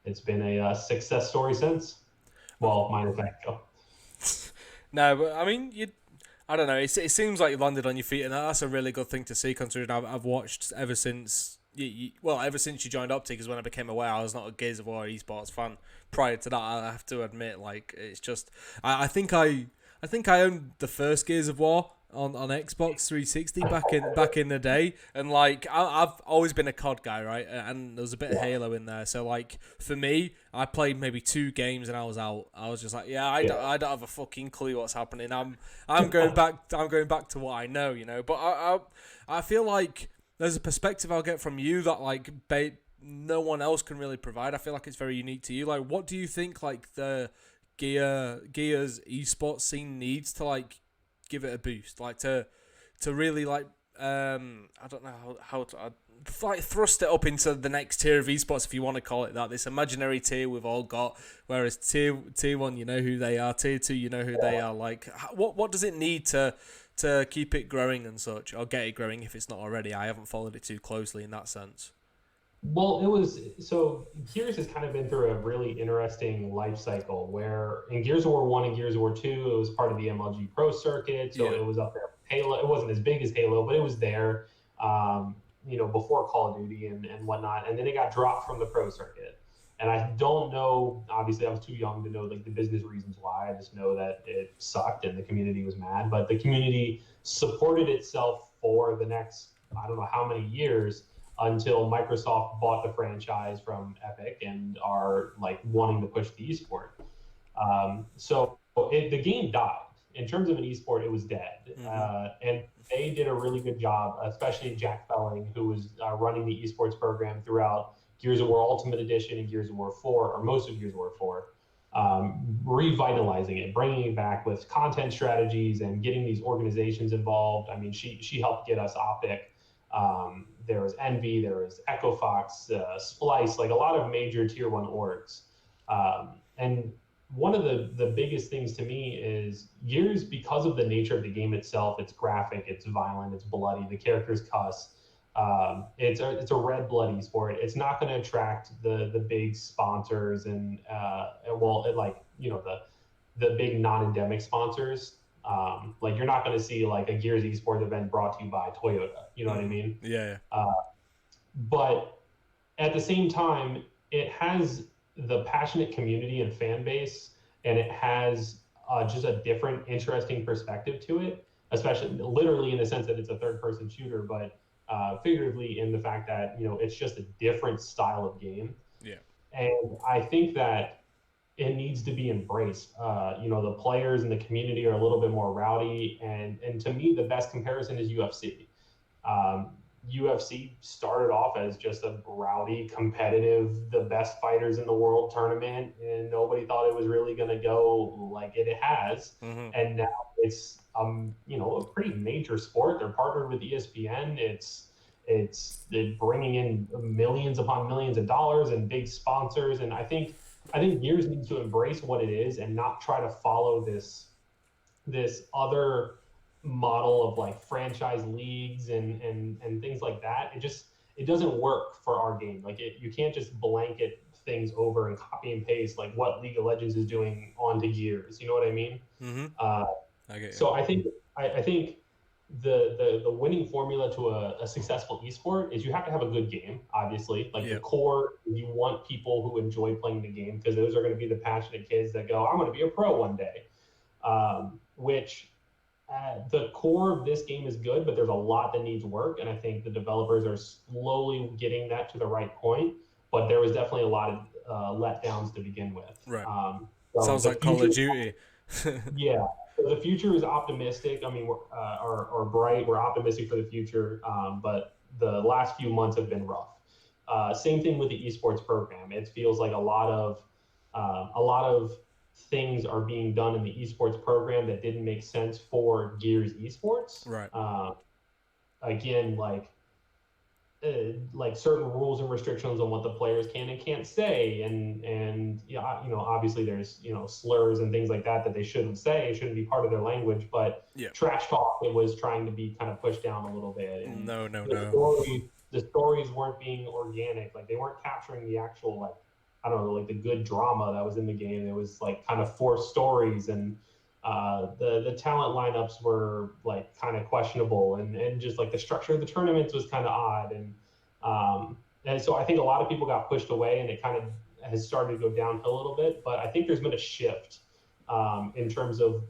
it's been a success story since. Well, minus Mexico. No, but I mean, I don't know. It seems like you landed on your feet, and that's a really good thing to see, considering I've watched ever since ever since you joined Optic is when I became aware I was not a Gears of War esports fan. Prior to that, I have to admit, like it's just I think I owned the first Gears of War on Xbox 360 back in the day, and like I've always been a COD guy, right? And there was a bit of Halo in there, so like for me, I played maybe 2 games and I was out. I was just like, I don't have a fucking clue what's happening. I'm going back to what I know, But I feel like there's a perspective I'll get from you that like no one else can really provide. I feel like it's very unique to you. Like, what do you think like the Gears esports scene needs to like give it a boost, like to really like I don't know how to like thrust it up into the next tier of esports, if you want to call it that. This imaginary tier we've all got. Whereas tier 1, you know who they are. Tier 2, you know who they are. Like, what does it need to keep it growing and such, or get it growing if it's not already? I haven't followed it too closely in that sense. Well, Gears has kind of been through a really interesting life cycle where in Gears of War 1 and Gears of War 2, it was part of the MLG Pro circuit, so it was up there. Halo, it wasn't as big as Halo, but it was there, before Call of Duty and whatnot, and then it got dropped from the Pro circuit. And I don't know, obviously I was too young to know like the business reasons why. I just know that it sucked and the community was mad, but the community supported itself for the next, I don't know how many years, until Microsoft bought the franchise from Epic and are like wanting to push the esport. The game died. In terms of an esport, it was dead. And they did a really good job, especially Jack Felling, who was running the esports program throughout Gears of War Ultimate Edition and Gears of War 4, or most of Gears of War 4, revitalizing it, bringing it back with content strategies and getting these organizations involved. I mean, she helped get us Optic. There was Envy, there was Echo Fox, Splice, like a lot of major tier 1 orgs. And one of the biggest things to me is Gears, because of the nature of the game itself, it's graphic, it's violent, it's bloody, the characters cuss. It's a red blood esport. It's not going to attract the big sponsors and the big non-endemic sponsors. Like you're not going to see like a Gears esports event brought to you by Toyota. You know what I mean? Yeah. But at the same time, it has the passionate community and fan base, and it has just a different, interesting perspective to it, especially literally in the sense that it's a third-person shooter, but figuratively in the fact that, it's just a different style of game. Yeah. And I think that it needs to be embraced. The players and the community are a little bit more rowdy, and to me, the best comparison is UFC. UFC started off as just a rowdy, competitive, the best fighters in the world tournament, and nobody thought it was really going to go like it has. And now it's a pretty major sport. They're partnered with ESPN. It's bringing in millions upon millions of dollars and big sponsors. And I think Gears needs to embrace what it is and not try to follow this other model of like franchise leagues and things like that. It doesn't work for our game. Like you can't just blanket things over and copy and paste like what League of Legends is doing onto Gears. You know what I mean? So I think the winning formula to a successful esport is you have to have a good game, obviously. Like the core, you want people who enjoy playing the game, because those are going to be the passionate kids that go, I'm going to be a pro one day. The core of this game is good, but there's a lot that needs work, and I think the developers are slowly getting that to the right point. But there was definitely a lot of letdowns to begin with. Right. Sounds like Call of Duty. Yeah. So the future is optimistic. I mean, we're bright. We're optimistic for the future, but the last few months have been rough. Same thing with the esports program. It feels like a lot of things are being done in the esports program that didn't make sense for Gears esports. Right. Again, like certain rules and restrictions on what the players can and can't say, and obviously there's slurs and things like that they shouldn't say. It shouldn't be part of their language. But trash talk, it was trying to be kind of pushed down a little bit. And no. The stories weren't being organic. Like they weren't capturing the actual the good drama that was in the game. It was like kind of forced stories, and the talent lineups were like kind of questionable, and just like the structure of the tournaments was kind of odd, and so I think a lot of people got pushed away, and it kind of has started to go downhill a little bit. But I think there's been a shift in terms of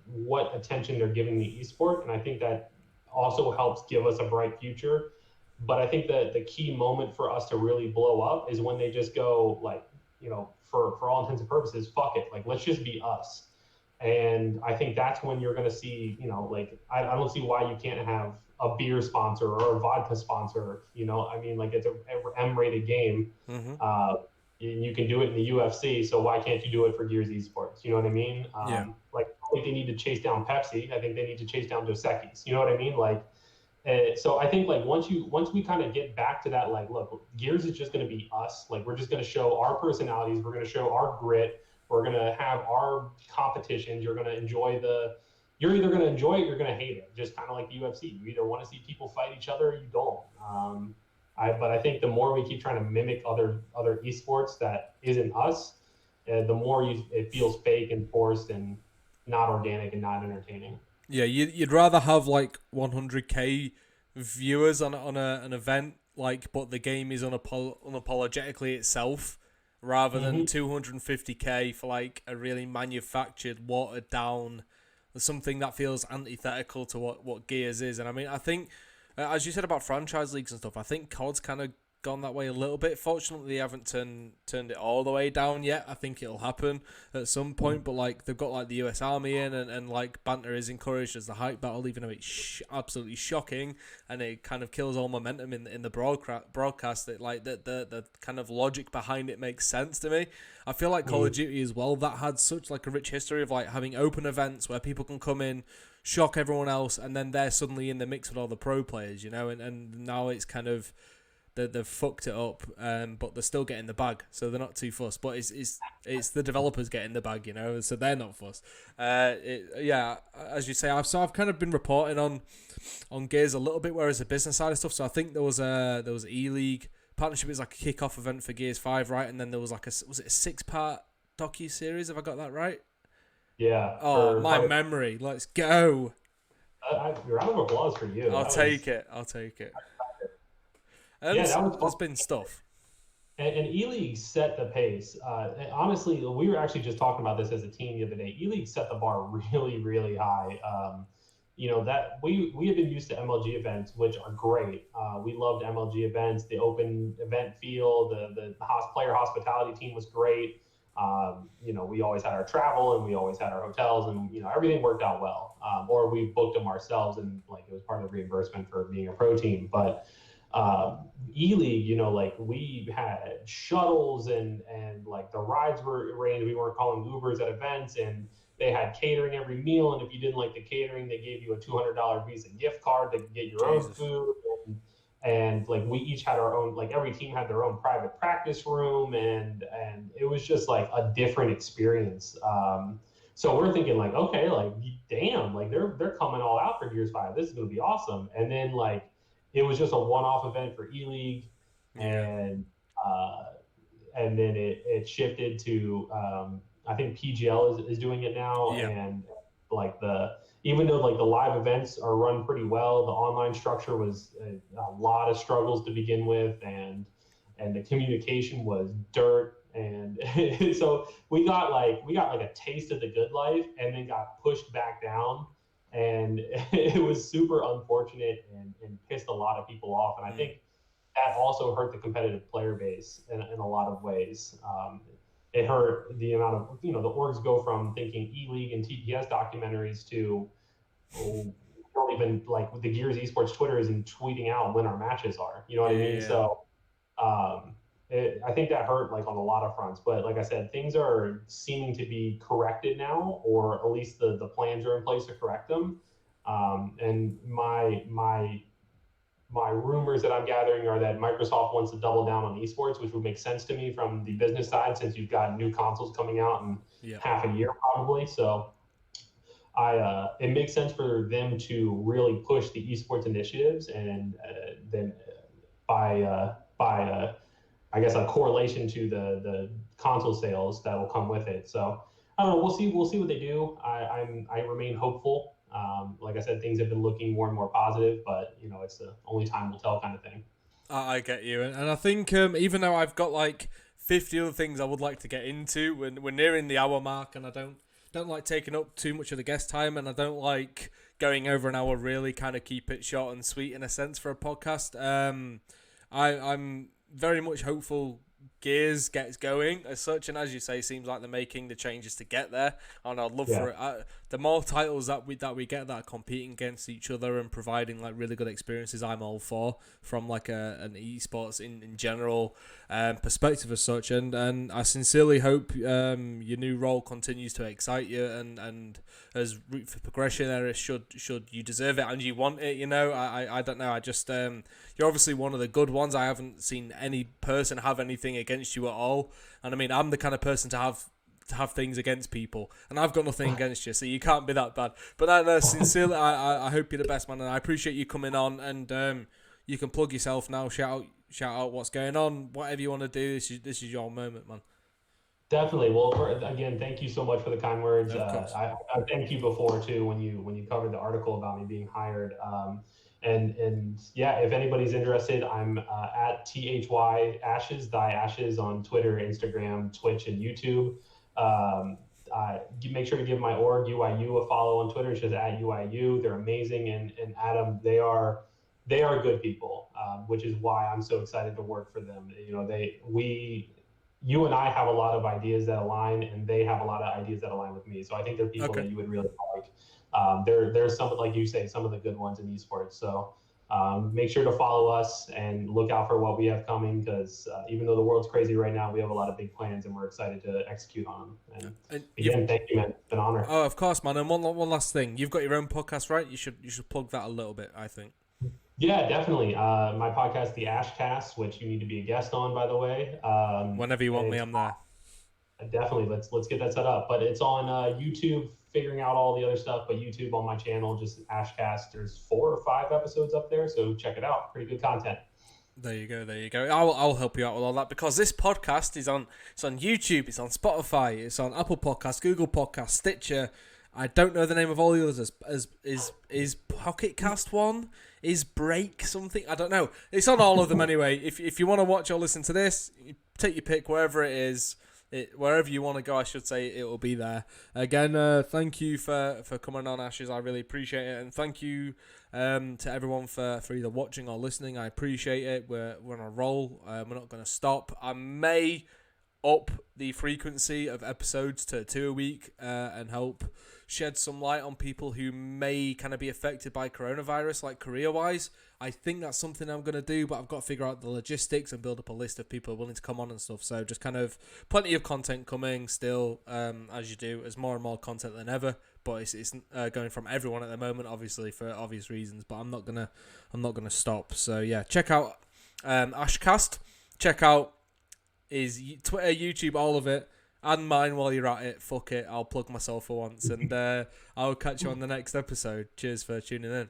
what attention they're giving the esport, and I think that also helps give us a bright future. But I think that the key moment for us to really blow up is when they just go for all intents and purposes, fuck it, like let's just be us. And I think that's when you're going to see, I don't see why you can't have a beer sponsor or a vodka sponsor. I mean, like it's a M-rated game. You can do it in the UFC, so why can't you do it for Gears esports? You know what I mean? Like I think they need to chase down Pepsi. I think they need to chase down Dos Equis. You know what I mean? Like So I think like once we kind of get back to that, like, look, Gears is just going to be us. Like, we're just going to show our personalities. We're going to show our grit. We're going to have our competitions. You're going to enjoy you're either going to enjoy it, you're going to hate it. Just kind of like the UFC. You either want to see people fight each other or you don't. But I think the more we keep trying to mimic other esports that isn't us, the more it feels fake and forced and not organic and not entertaining. Yeah, you'd rather have like 100k viewers on an event, like, but the game is unapologetically itself, rather than 250k for like a really manufactured, watered down, something that feels antithetical to what Gears is. And I mean, I think, as you said about franchise leagues and stuff, I think COD's kind of gone that way a little bit. Fortunately, they haven't turned it all the way down yet. I think it'll happen at some point, but like they've got like the US Army in, and like banter is encouraged as the hype battle, even though it's absolutely shocking and it kind of kills all momentum in the broadcast. That like the kind of logic behind it makes sense to me. I feel like Call of Duty as well, that had such like a rich history of like having open events where people can come in, shock everyone else, and then they're suddenly in the mix with all the pro players, you know, and now it's kind of they've fucked it up, but they're still getting the bag, so they're not too fussed. But it's the developers getting the bag, you know, so they're not fussed. Yeah, as you say, I've kind of been reporting on Gears a little bit, whereas the business side of stuff. So I think there was E-League partnership. It was like a kickoff event for Gears 5, right? And then there was like was it a 6-part docu-series? Have I got that right? Yeah. Oh, my memory. Let's go. Round of applause for you. I'll take it. There's been stuff. And E-League set the pace. Honestly, we were actually just talking about this as a team the other day. E-League set the bar really, really high. That we have been used to MLG events, which are great. We loved MLG events. The open event feel, the player hospitality team was great. We always had our travel and we always had our hotels, and everything worked out well. Or we booked them ourselves, and like it was part of the reimbursement for being a pro team. But E-League, like we had shuttles and like the rides were arranged. We weren't calling Ubers at events, and they had catering every meal. And if you didn't like the catering, they gave you a $200 Visa gift card to get your own food. And like we each had our own, like every team had their own private practice room, and it was just like a different experience. So we're thinking like, okay, like damn, like they're coming all out for Gears 5. This is gonna be awesome. And then like it was just a one-off event for E-League, and then it shifted to I think PGL is doing it now, and like even though like the live events are run pretty well, the online structure was a lot of struggles to begin with, and the communication was dirt, and so we got like a taste of the good life, and then got pushed back down. And it was super unfortunate and pissed a lot of people off. And I think that also hurt the competitive player base in a lot of ways. It hurt the amount of, the orgs go from thinking E-League and TPS documentaries to don't even like the Gears Esports Twitter isn't tweeting out when our matches are. You know what I mean? So I think that hurt like on a lot of fronts. But like I said, things are seeming to be corrected now, or at least the plans are in place to correct them. And my rumors that I'm gathering are that Microsoft wants to double down on esports, which would make sense to me from the business side, since you've got new consoles coming out in half a year probably. So it makes sense for them to really push the esports initiatives, and then by I guess a correlation to the console sales that will come with it. So I don't know. We'll see what they do. I remain hopeful. Like I said, things have been looking more and more positive, but it's the only time will tell kind of thing. I get you, and I think even though I've got like 50 other things I would like to get into, when we're nearing the hour mark, and I don't like taking up too much of the guest time, and I don't like going over an hour. Really, kind of keep it short and sweet in a sense for a podcast. I'm very much hopeful gears gets going as such. And as you say, seems like they're making the changes to get there. And I'd love for it. The more titles that we get that are competing against each other and providing like really good experiences, I'm all for, from like an esports in general perspective as such. And I sincerely hope your new role continues to excite you and as root for progression there, should you deserve it and you want it, you know. I don't know. I just you're obviously one of the good ones. I haven't seen any person have anything against you at all. And I mean, I'm the kind of person to have things against people, and I've got nothing against you, so you can't be that bad. But sincerely, I hope you're the best, man, and I appreciate you coming on. And you can plug yourself now. Shout out what's going on, whatever you want to do. This is your moment, man. Definitely. Well, again, thank you so much for the kind words. I thanked you before too when you covered the article about me being hired. And yeah, if anybody's interested, I'm at THY Ashes, Thy Ashes on Twitter, Instagram, Twitch, and YouTube. Make sure to give my org UIU a follow on Twitter. It's just at UIU. They're amazing, and Adam, they are good people, which is why I'm so excited to work for them. You know, you and I have a lot of ideas that align, and they have a lot of ideas that align with me. So I think they're people that you would really like. There's some, like you say, some of the good ones in esports. So make sure to follow us and look out for what we have coming, because even though the world's crazy right now, we have a lot of big plans and we're excited to execute on them. And again, thank you, man. It's been an honor. Oh, of course, man. And one last thing. You've got your own podcast, right? You should plug that a little bit, I think. Yeah, definitely. My podcast, The Ashcast, which you need to be a guest on, by the way. Whenever you want me, I'm there. Definitely. Let's get that set up. But it's on YouTube, figuring out all the other stuff. But YouTube on my channel, just Ashcast. There's 4 or 5 episodes up there, so check it out. Pretty good content. There you go. I'll help you out with all that, because this podcast is on YouTube, it's on Spotify, it's on Apple Podcasts, Google Podcasts, Stitcher. I don't know the name of all the others. Is Pocket Cast one? Is Break something? I don't know. It's on all of them anyway. If you want to watch or listen to this, take your pick wherever it is. Wherever you want to go, I should say, it will be there. Again, thank you for coming on, Ashes. I really appreciate it. And thank you to everyone for either watching or listening. I appreciate it. We're on a roll. We're not going to stop. I may up the frequency of episodes to 2 a week and help shed some light on people who may kind of be affected by coronavirus, like career-wise. I think that's something I'm going to do, but I've got to figure out the logistics and build up a list of people willing to come on and stuff. So just kind of plenty of content coming still, as you do. There's more and more content than ever, but it's going from everyone at the moment, obviously for obvious reasons. But I'm not gonna stop. So yeah, check out Ashcast. Check out his Twitter, YouTube, all of it. And mine while you're at it. Fuck it, I'll plug myself for once. And I'll catch you on the next episode. Cheers for tuning in.